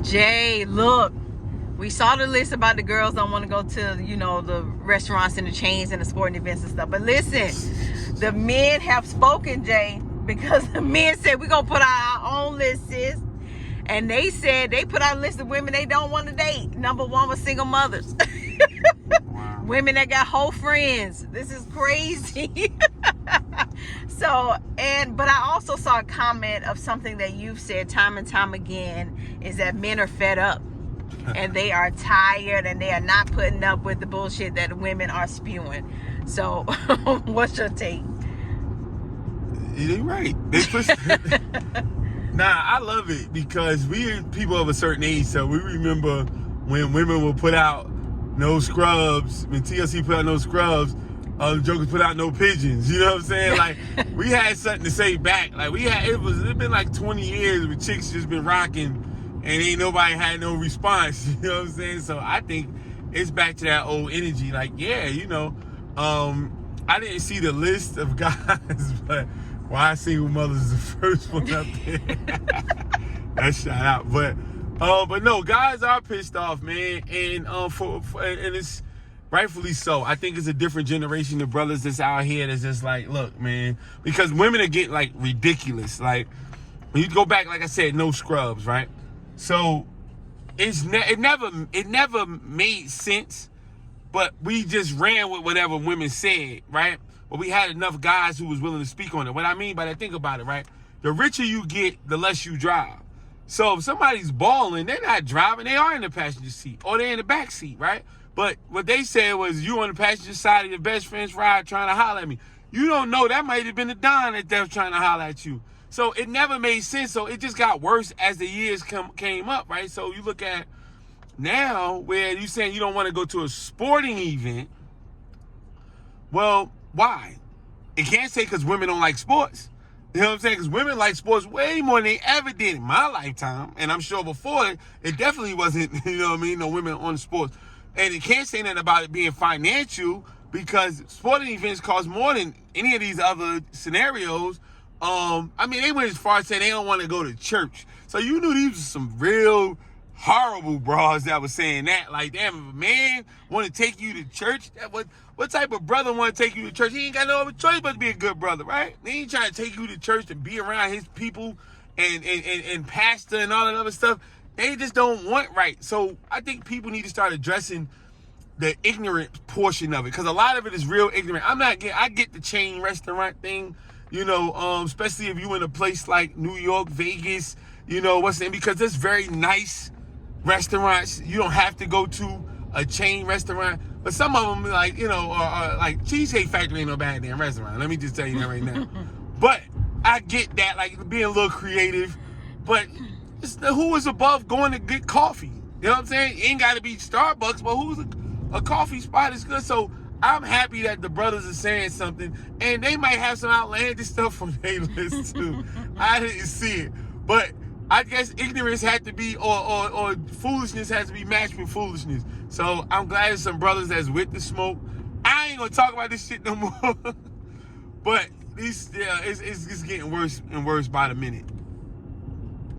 Jay, look, we saw the list about the girls don't want to go to, the restaurants and the chains and the sporting events and stuff. But listen, the men have spoken, Jay, because the men said we're going to put out our own list, sis. And they said they put out a list of women they don't want to date. Number one was single mothers. Wow. Women that got whole friends. This is crazy. But I also saw a comment of something that you've said time and time again, is that men are fed up and they are tired and they are not putting up with the bullshit that women are spewing. So what's your take? You're right. They push. Nah, I love it because we people of a certain age, so we remember when women would put out no scrubs, when TLC put out no scrubs, the jokers put out no pigeons. You know what I'm saying? Like, we had something to say back. Like, it's been like 20 years with chicks just been rocking and ain't nobody had no response. You know what I'm saying? So I think it's back to that old energy. Like, yeah, I didn't see the list of guys, but why single mothers is the first one up there. That shout out. But no, guys are pissed off, man, and and it's rightfully so. I think it's a different generation of brothers that's out here that's just like, look, man, because women are getting like ridiculous. Like, when you go back, like I said, no scrubs, right? So it never made sense, but we just ran with whatever women said, right? But we had enough guys who was willing to speak on it. What I mean by that, think about it, right? The richer you get, the less you drive. So if somebody's balling, they're not driving, they are in the passenger seat or they're in the back seat, right? But what they said was, you on the passenger side of your best friend's ride trying to holler at me. You don't know, that might have been the Don that they was trying to holler at you. So it never made sense. So it just got worse as the years came up, right? So you look at now where you saying you don't want to go to a sporting event. Well, why? It can't say because women don't like sports. You know what I'm saying? Because women like sports way more than they ever did in my lifetime. And I'm sure before it definitely wasn't, no women on sports. And it can't say nothing about it being financial because sporting events cost more than any of these other scenarios. They went as far as saying they don't want to go to church. So you knew these were some real horrible bras that was saying that. Like, damn, if a man want to take you to church, what type of brother want to take you to church? He ain't got no other choice but to be a good brother, right? He ain't trying to take you to church to be around his people and pastor and all that other stuff. They just don't want right. So I think people need to start addressing the ignorant portion of it, because a lot of it is real ignorant. I get the chain restaurant thing, especially if you in a place like New York, Vegas, because there's very nice restaurants. You don't have to go to a chain restaurant, but some of them, like, are like Cheesecake Factory ain't no bad damn restaurant. Let me just tell you that right now. But I get that, like, being a little creative, but who is above going to get coffee? You know what I'm saying? It ain't got to be Starbucks, but who's a coffee spot is good. So I'm happy that the brothers are saying something, and they might have some outlandish stuff from their list too. I didn't see it, but I guess ignorance had to be, or foolishness has to be matched with foolishnness. So I'm glad there's some brothers that's with the smoke. I ain't gonna talk about this shit no more. But it's getting worse and worse by the minute.